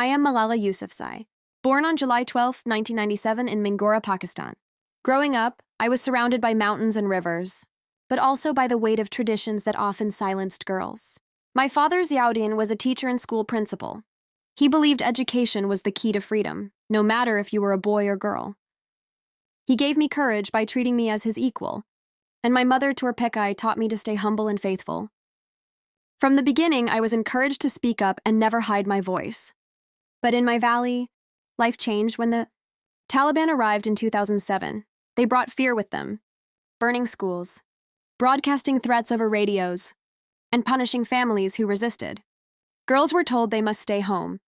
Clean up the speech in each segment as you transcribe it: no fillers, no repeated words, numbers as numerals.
I am Malala Yousafzai, born on July 12, 1997 in Mingora, Pakistan. Growing up, I was surrounded by mountains and rivers, but also by the weight of traditions that often silenced girls. My father, Ziauddin, was a teacher and school principal. He believed education was the key to freedom, no matter if you were a boy or girl. He gave me courage by treating me as his equal, and my mother, Turpekai, taught me to stay humble and faithful. From the beginning, I was encouraged to speak up and never hide my voice. But in my valley, life changed when the Taliban arrived in 2007. They brought fear with them, burning schools, broadcasting threats over radios, and punishing families who resisted. Girls were told they must stay home.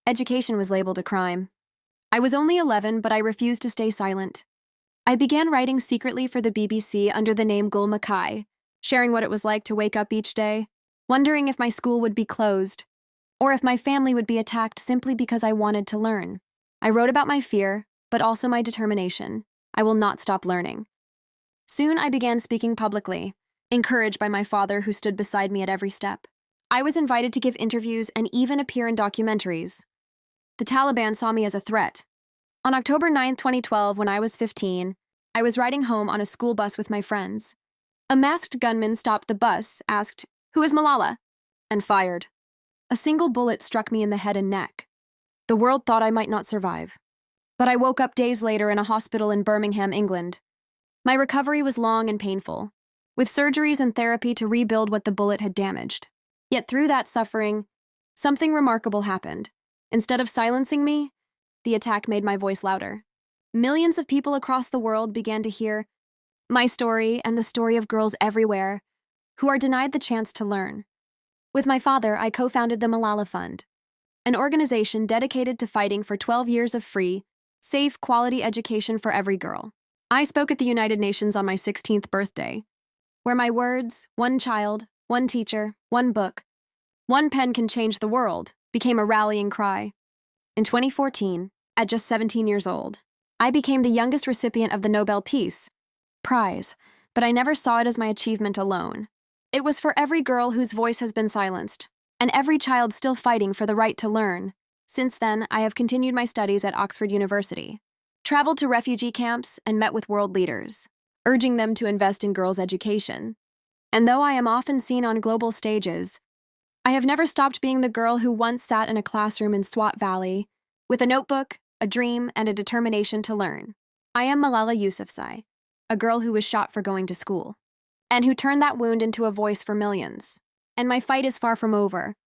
Education was labeled a crime. I was only 11, but I refused to stay silent. I began writing secretly for the BBC under the name Gul Makai, sharing what it was like to wake up each day, wondering if my school would be closed, or if my family would be attacked simply because I wanted to learn. I wrote about my fear, but also my determination. I will not stop learning. Soon I began speaking publicly, encouraged by my father who stood beside me at every step. I was invited to give interviews and even appear in documentaries. The Taliban saw me as a threat. On October 9, 2012, when I was 15, I was riding home on a school bus with my friends. A masked gunman stopped the bus, asked, "Who is Malala?" and fired. A single bullet struck me in the head and neck. The world thought I might not survive. But I woke up days later in a hospital in Birmingham, England. My recovery was long and painful, with surgeries and therapy to rebuild what the bullet had damaged. Yet through that suffering, something remarkable happened. Instead of silencing me, the attack made my voice louder. Millions of people across the world began to hear my story and the story of girls everywhere who are denied the chance to learn. With my father, I co-founded the Malala Fund, an organization dedicated to fighting for 12 years of free, safe, quality education for every girl. I spoke at the United Nations on my 16th birthday, where my words, "one child, one teacher, one book, one pen can change the world," became a rallying cry. In 2014, at just 17 years old, I became the youngest recipient of the Nobel Peace Prize, but I never saw it as my achievement alone. It was for every girl whose voice has been silenced, and every child still fighting for the right to learn. Since then, I have continued my studies at Oxford University, traveled to refugee camps, and met with world leaders, urging them to invest in girls' education. And though I am often seen on global stages, I have never stopped being the girl who once sat in a classroom in Swat Valley with a notebook, a dream, and a determination to learn. I am Malala Yousafzai, a girl who was shot for going to school, and who turned that wound into a voice for millions. And my fight is far from over.